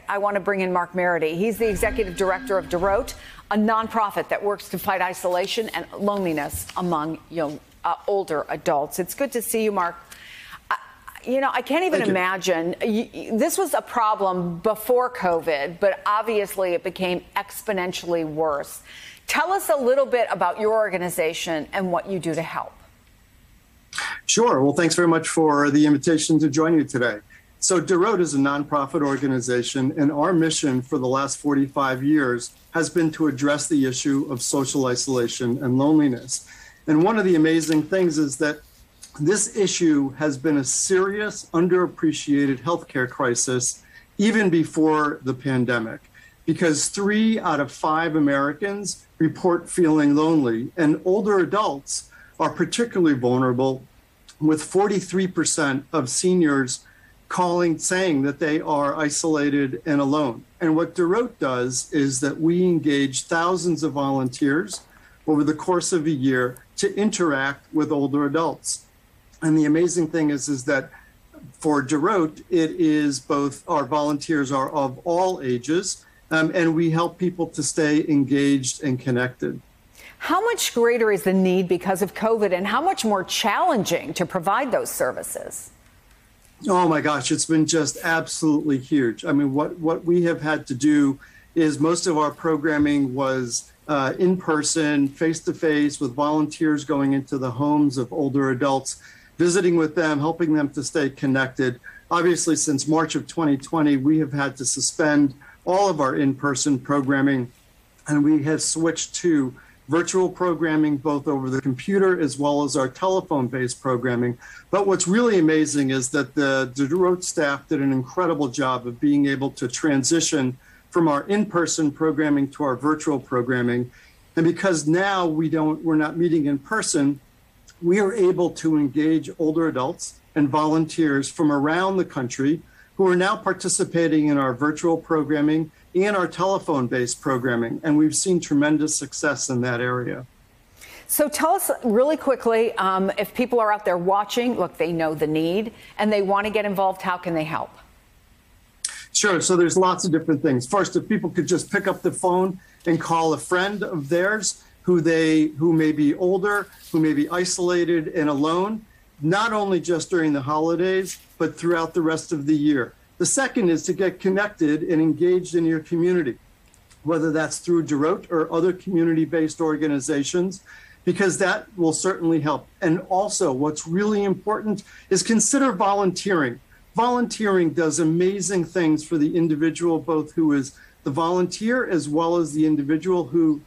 I want to bring in Mark Meridy. He's the executive director of DOROT, a nonprofit that works to fight isolation and loneliness among older adults. It's good to see you, Mark. I can't even imagine. This was a problem before COVID, but obviously it became exponentially worse. Tell us a little bit about your organization and what you do to help. Sure. Well, thanks very much for the invitation to join you today. So DOROT is a nonprofit organization, and our mission for the last 45 years has been to address the issue of social isolation and loneliness. And one of the amazing things is that this issue has been a serious, underappreciated healthcare crisis even before the pandemic, because 3 out of 5 Americans report feeling lonely, and older adults are particularly vulnerable, with 43% of seniors saying that they are isolated and alone. And what DOROT does is that we engage thousands of volunteers over the course of a year to interact with older adults. And the amazing thing is that for DOROT, it is both our volunteers are of all ages, and we help people to stay engaged and connected. How much greater is the need because of COVID, and how much more challenging to provide those services? Oh my gosh, it's been just absolutely huge. I mean, what we have had to do is most of our programming was in person, face-to-face, with volunteers going into the homes of older adults, visiting with them, helping them to stay connected. Obviously, since March of 2020, we have had to suspend all of our in-person programming, and we have switched to virtual programming, both over the computer as well as our telephone-based programming. But what's really amazing is that the DOROT staff did an incredible job of being able to transition from our in-person programming to our virtual programming. And because now we're not meeting in person, we are able to engage older adults and volunteers from around the country who are now participating in our virtual programming and our telephone-based programming. And we've seen tremendous success in that area. So tell us really quickly, if people are out there watching, look, they know the need and they want to get involved, how can they help? Sure. So there's lots of different things. First, if people could just pick up the phone and call a friend of theirs who may be older, who may be isolated and alone, not only just during the holidays, but throughout the rest of the year. The second is to get connected and engaged in your community, whether that's through DOROT or other community-based organizations, because that will certainly help. And also, what's really important is consider volunteering. Volunteering does amazing things for the individual, both who is the volunteer as well as the individual who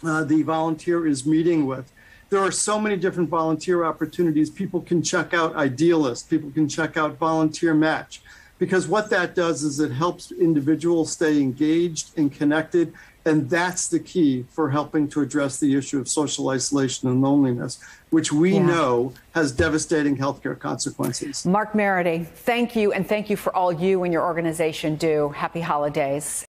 the volunteer is meeting with. There are so many different volunteer opportunities. People can check out Idealist. People can check out Volunteer Match, because what that does is it helps individuals stay engaged and connected. And that's the key for helping to address the issue of social isolation and loneliness, which we know has devastating healthcare consequences. Mark Meridy, thank you. And thank you for all you and your organization do. Happy holidays.